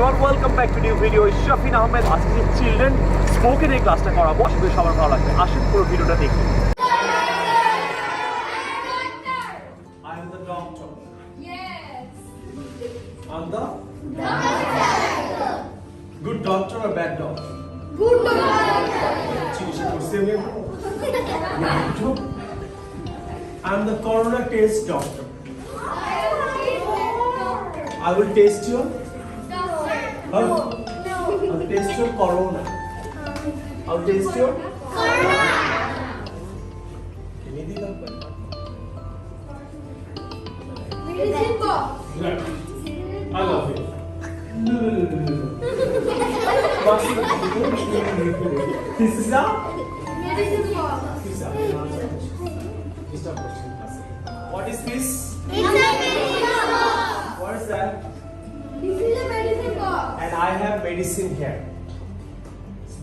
everyone, welcome back to new video. Shafin Ahmed আজকে যে children spoken এই ক্লাসটা করাবো, আশা করি সবার ভালো লাগবে। আসুন পুরো ভিডিওটা দেখি। I am the doctor. Yes. I'm the doctor. Good doctor or bad doctor? Good doctor. চিকিৎসা করছি আমি এখন। I am the corona test doctor. I will test your I will test your corona. I will test your corona. Can you do that? Medicine box. I love it. This is a Medicine box. What is this? It's a medicine box. What is that? This is a medicine box. And I have medicine here.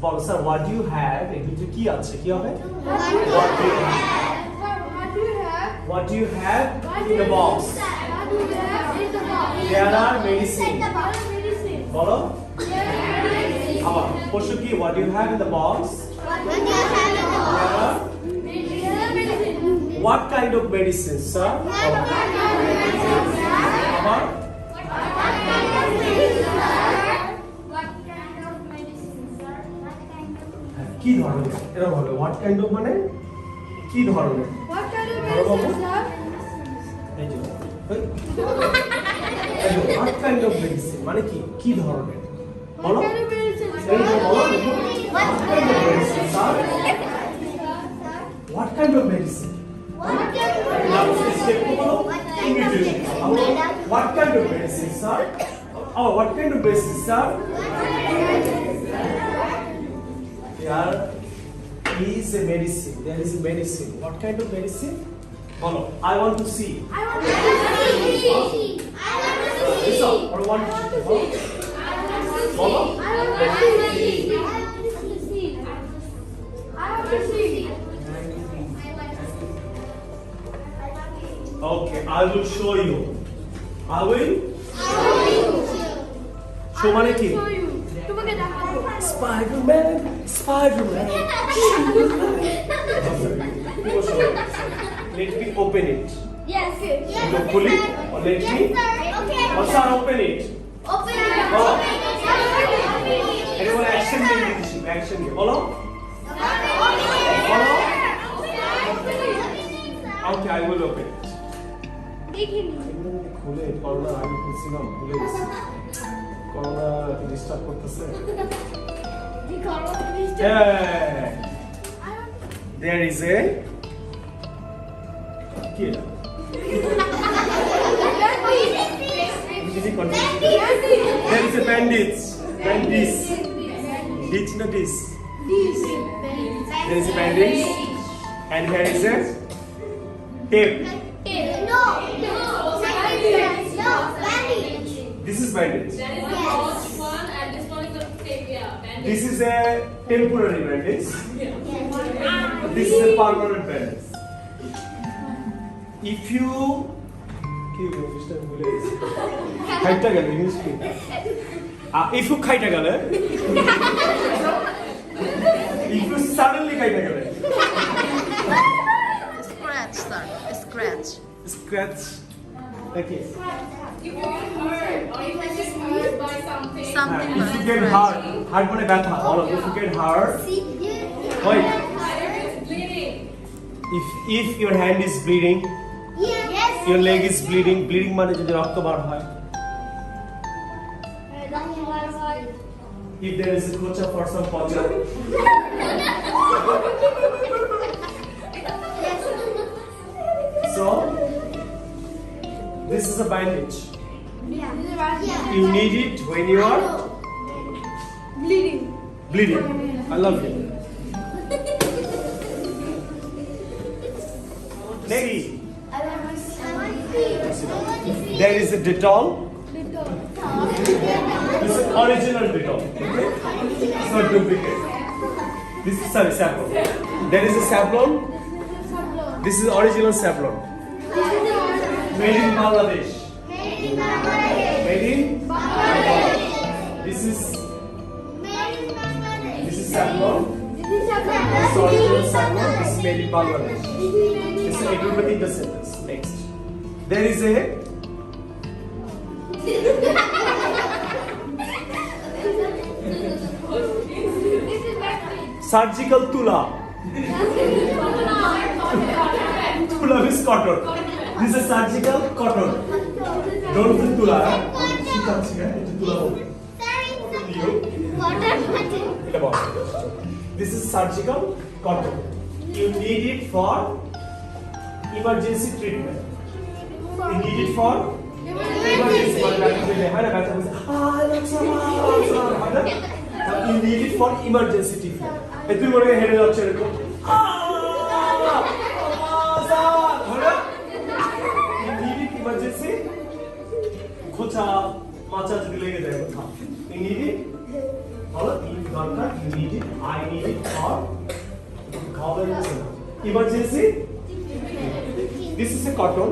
Bolo sir, what do you have? এগুলো কি আছে? কি হবে? What do you have? What do you have in the box? What do you have in the box? There are medicine. Medicine. বলো। Medicine. আবার প্রশ্ন কি? What do you have in the box? What do you have in the box? There are Medicine. what kind of medicine, sir? আবার কি ধরনের? এরকম হবে what kind of মানে কি ধরনের? What kind of medicine, sir? এই যে এই যে what kind of medicine মানে কি কি ধরনের? বলো What kind of medicine, এই যে sir? বলো দেখো what kind of medicine, sir? What kind of medicine? Now step to বলো ইংরেজি what kind of medicine, sir? Oh, what kind of medicine, sir? There is a medicine. There is a medicine. What kind of medicine? Bolo. I want to see. I want to see. I want to see. Listen. Or want to see. Bolo. I want to see. I want to see. Okay, I will show you. I will show মানে কি? Show you. তোমাকে দেখাবো। Spider-Man. Spider-Man. Let me open it. Yes. You pull it. Or let me. Or sir, open it. Open it. Bolo. Open it. Everyone action নিয়ে দিচ্ছি. Action নিয়ে. বলো. Okay, I will open it. দেখিনি। খুলে corona আগে খুলছিলাম ভুলে গেছি corona disturb করতেছে there is a কি এটা there is a bandage ditch na this there is a bandage and here is a tape. This is bandage. That is the first one, and this one is the tape. Yeah, bandage. This is a temporary bandage. This is a permanent bandage. If you খাইটা গেল English কি if you খাইটা গেল if you suddenly খাইটা গেল Scratch, sir. scratch okay If you get hurt or if you get hurt by something. Something. if you get hurt মানে ব্যথা বলো if you get hurt wait It's bleeding. if your hand is bleeding Yes. your leg is bleeding মানে যদি রক্ত বার হয় if there is a kocha for some pocha so this is a bandage you need it when you are bleeding I love you Negi there is a Dettol this is original Dettol okay? It's not duplicate this is sorry saffron there is a saffron this is original saffron made in Bangladesh made in is saffron. Sorry, saffron. This is made in Bangladesh. This is it will be in the sentence. Next, there is a surgical tula. Tula is cotton. This is surgical cotton. Don't put tula. This is surgical cotton. You need it for emergency treatment. You need it for emergency. You need it for emergency treatment. You need it emergency. খোঁচা মাচা যদি লেগে যায় কোথাও you need it হলো দরকার you need it I need it for emergency. This is a cotton.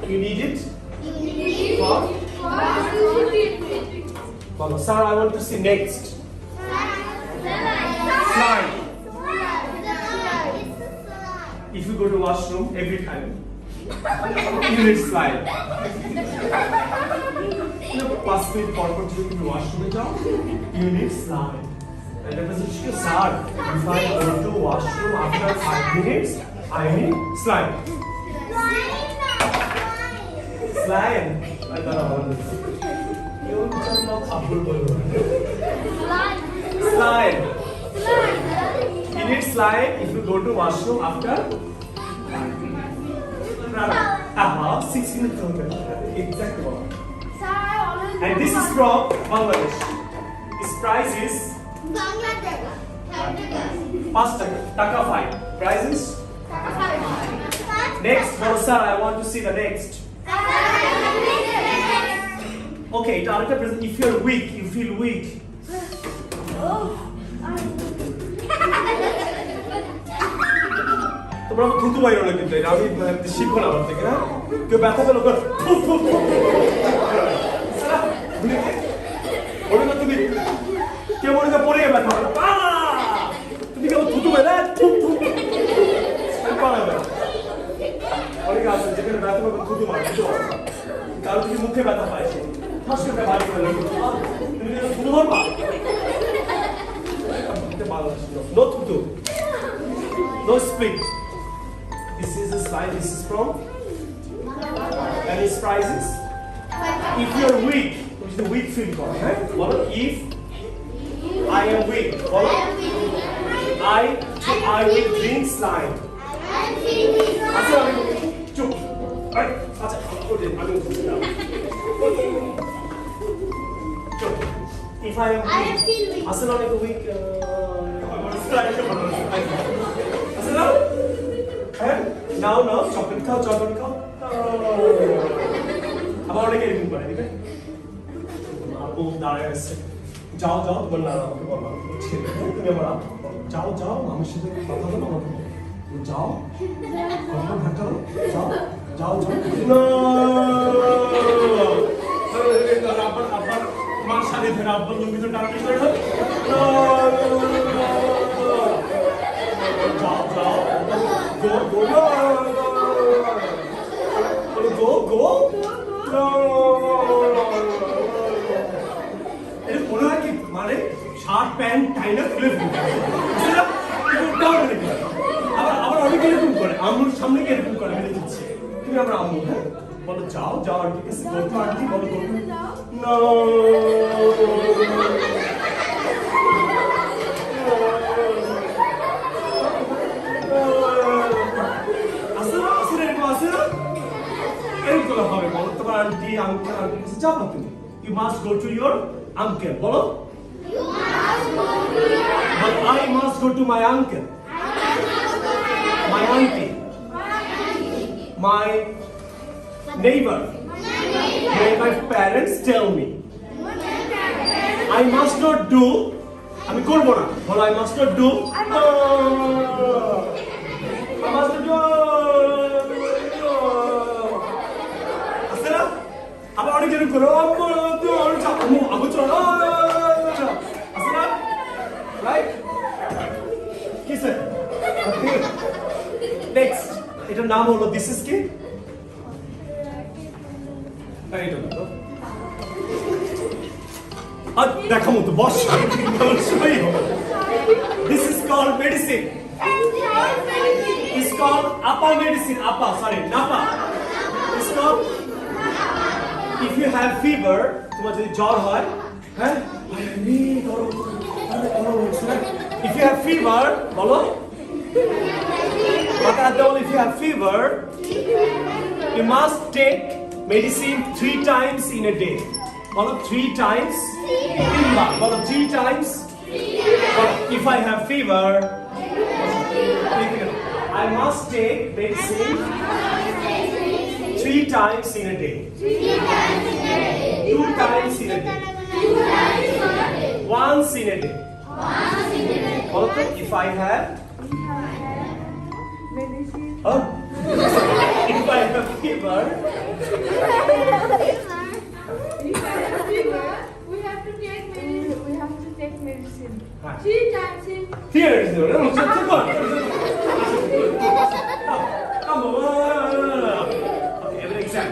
You need it for Baba, sir, I want to see next. Slide. If you go to washroom every time, you need slide. Pass me forward to the washroom job. You need slide. And the position is sir. If I go to washroom after 5 minutes, I need slide. Slide. I don't know what this is. You cannot approve. Slide. You need slide if you go to washroom after 6 minutes. Exactly. And this is from Bangladesh. Its price is Taka 5. Price is next. Sir, I want to see the next. Okay, if you're weak, you feel weak. তোমরা থুতু বাইরো না কিন্তু এটা আমি শিখো না আমার থেকে না কেউ ব্যথা পেলো ওটা তুমি কেউ মনে করে পড়ে ব্যথা তুমি কেউ থুতু বাইরে অনেকে আছে যেখানে ব্যথা পাবে থুতু মারে কারণ তুমি মুখে ব্যথা পাইছে ফাঁস করে ভালো করে তুমি থুতু মারবা no থুতু no split. This is a slide. This is from and its prices. If you're weak, which is the weak feel called, right? If I am weak, I will drink slime. Chup. Right? If I am weak, Assalamualaikum weak. Now, chocolate cow. About a game, right? Apple diets. Jao, I'm sure no. Go. এটা মনে হয় কি মানে shirt pant টাইনা খুলে আবার অনেকে এরকম করে আম্মুর সামনে গিয়ে এরকম করে আমি দেখছি তুমি আমরা আম্মু হ্যাঁ বলো যাও আন্টি কাছে বলতো আন্টি বলো না Auntie, you must go to your uncle. Follow? You must go to your uncle. But I must go to my uncle. My auntie. My neighbor. May my parents tell me. I must not do. I must not do. I must not do. আবার অনেক জন করে আম্মু আছে না? Right? কিসে? Next. এটার নাম হলো this is কি? এইটা না তো। দেখো মতো বস। This is called medicine. It's called APA medicine. APA, sorry, NAPA. It's called. If you have fever, তোমার যদি জ্বর হয়, হ্যাঁ? If you have fever, বলো। But if you have fever, you must take medicine 3 times in a day. Bolo 3 times. Bolo 3 times. If I have fever, I must take medicine 3 times in a day. 2 times in a day. Once in a day. Also, if I have oh. If I have fever, we have to take medicine. Right. 3 times in. Here is the come on. Okay, every exam.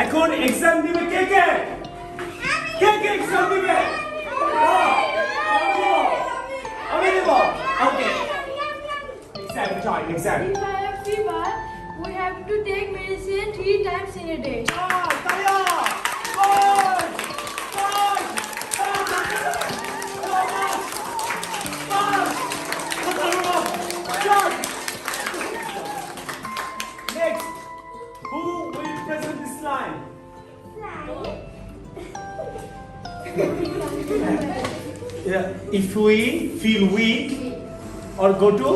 এখন exam দিবে কে কে? কে কে exam দিবে? আমি দেব। Okay. Exam time, exam. If I have fever, we have to take medicine 3 times in a day. Talia! Next, who will present this line? Yeah, if we feel weak or go to,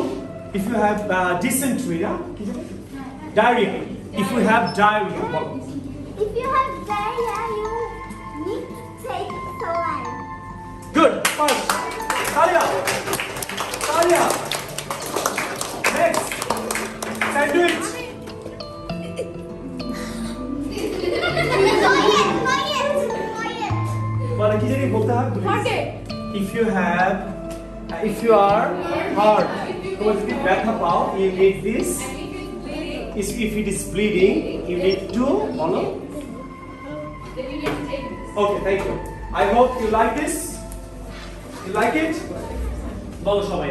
if you have dysentery, diarrhea. If you have diarrhea, If you have diarrhea, you need to take saline. good. Fine. Talia. Talia. Next, sandwich. Well, কি জানি বলতে হয়? If you have, if you are hard, তোমার যদি ব্যথা পাও, you need this. If it is bleeding, you need to follow. Okay, thank you. I hope you like this. You like it? বলো সবাই।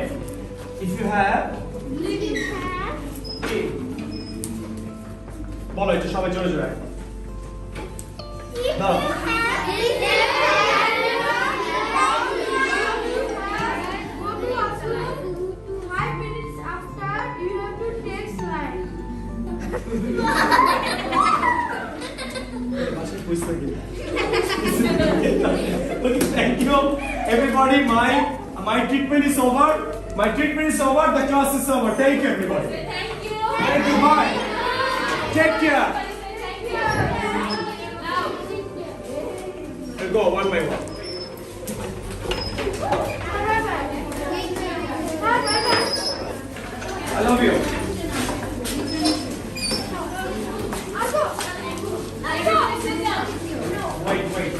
If you have, বলো এটা সবাই জোরে জোরে। দাও। 5 minutes after, you have to take saline. Okay, thank you, everybody. My treatment is over. My treatment is over. The class is over. Thank you, everybody. Thank you. Thank you. Bye. Take care. We'll go one by one. I love you. Wait, wait.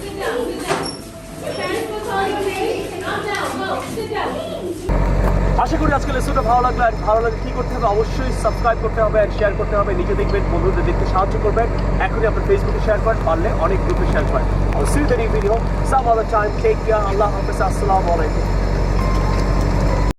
আশা করি আজকে লেসনটা ভালো লাগলো। আর ভালো লাগলে কি করতে হবে? অবশ্যই সাবস্ক্রাইব করতে হবে আর শেয়ার করতে হবে। নিজে দেখবেন, বন্ধুদের দেখতে সাহায্য করবেন। এখনই আপনার ফেসবুকে শেয়ার করেন, পারলে অনেক গ্রুপে শেয়ার করেন। I'll see you in the new video some other time. Take care. Allah Hafiz. Assalamu alaikum.